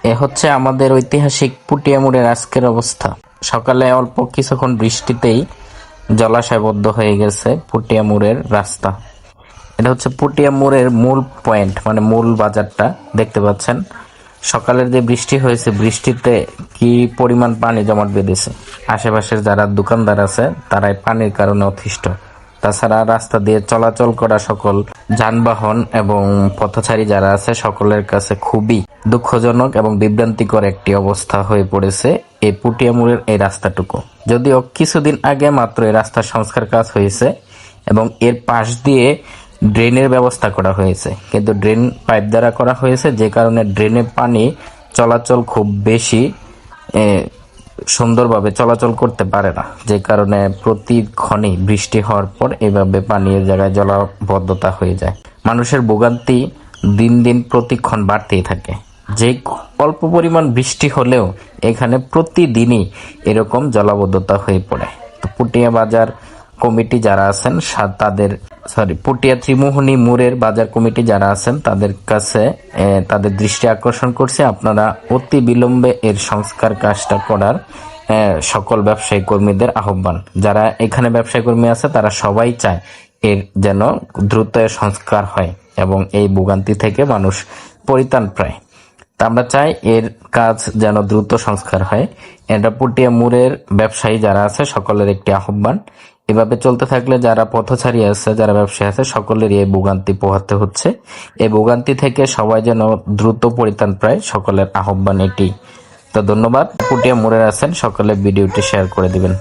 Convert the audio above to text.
এ হচ্ছে আমাদের ঐতিহাসিক পুটিয়া মোড়ের আজকের অবস্থা। সকালে অল্প কিছুক্ষণ বৃষ্টিতেই জলাশয়বদ্ধ হয়ে গেছে পুটিয়া মোড়ের রাস্তা। এটা হচ্ছে পুটিয়া মোড়ের মূল পয়েন্ট, মানে মূল বাজারটা দেখতে পাচ্ছেন। সকালের যে বৃষ্টি হয়েছে, বৃষ্টিতে কি পরিমাণ পানি জমাট বেঁধেছে। আশেপাশের যারা দোকানদার আছে তারাই পানির কারণে অতিষ্ঠ। তাছাড়া রাস্তা দিয়ে চলাচল করা সকল যানবাহন এবং পথচারী যারা আছে সকলের কাছে খুবই দুঃখজনক এবং বিভ্রান্তিকর একটি অবস্থা হয়ে পড়েছে এই পুটিয়া মোড়ের এই রাস্তাটুকু। যদিও কিছুদিন আগে মাত্র এই রাস্তার সংস্কার কাজ হয়েছে এবং এর পাশ দিয়ে ড্রেনের ব্যবস্থা করা হয়েছে, কিন্তু ড্রেন পাইপ দ্বারা করা হয়েছে, যে কারণে ড্রেনে পানি চলাচল খুব বেশি সুন্দরভাবে চলাচল করতে পারে না, যে কারণে প্রতিক্ষণই বৃষ্টি হওয়ার পর এভাবে পানির জায়গায় জলাবদ্ধতা হয়ে যায়। মানুষের ভোগান্তি দিন দিন প্রতিক্ষণ বাড়তেই থাকে। যে অল্প পরিমাণ বৃষ্টি হলেও এখানে প্রতিদিনই এরকম জলাবদ্ধতা হয়ে পড়ে। তো পুটিয়া বাজার কমিটি যারা আছেন তাদের পুটিয়া ত্রিমোহনী মোড়ের বাজার কমিটি যারা আছেন তাদের কাছে তাদের দৃষ্টি আকর্ষণ করছে, আপনারা অতি বিলম্বে এর সংস্কার কাজটা করার সকল ব্যবসায়ী কর্মীদের আহ্বান। যারা এখানে ব্যবসায়ী কর্মী আছে তারা সবাই চায় এর যেন দ্রুত সংস্কার হয় এবং এই ভোগান্তি থেকে মানুষ পরিত্রাণ পায়। তা আমরা চাই এর কাজ যেন দ্রুত সংস্কার হয়। এটা পুটিয়া মোড়ের ব্যবসায়ী যারা আছে সকলের একটি আহ্বান। এভাবে চলতে থাকলে যারা পথচারী আছে, যারা ব্যবসায়ী আছে, সকলেরই এই ভোগান্তি পোহাতে হচ্ছে। এই ভোগান্তি থেকে সবাই যেন দ্রুত পরিত্রাণ পায়, সকলের আহ্বান এটি। তো ধন্যবাদ। পুটিয়া মোড়ের আছেন সকলে ভিডিওটি শেয়ার করে দিবেন।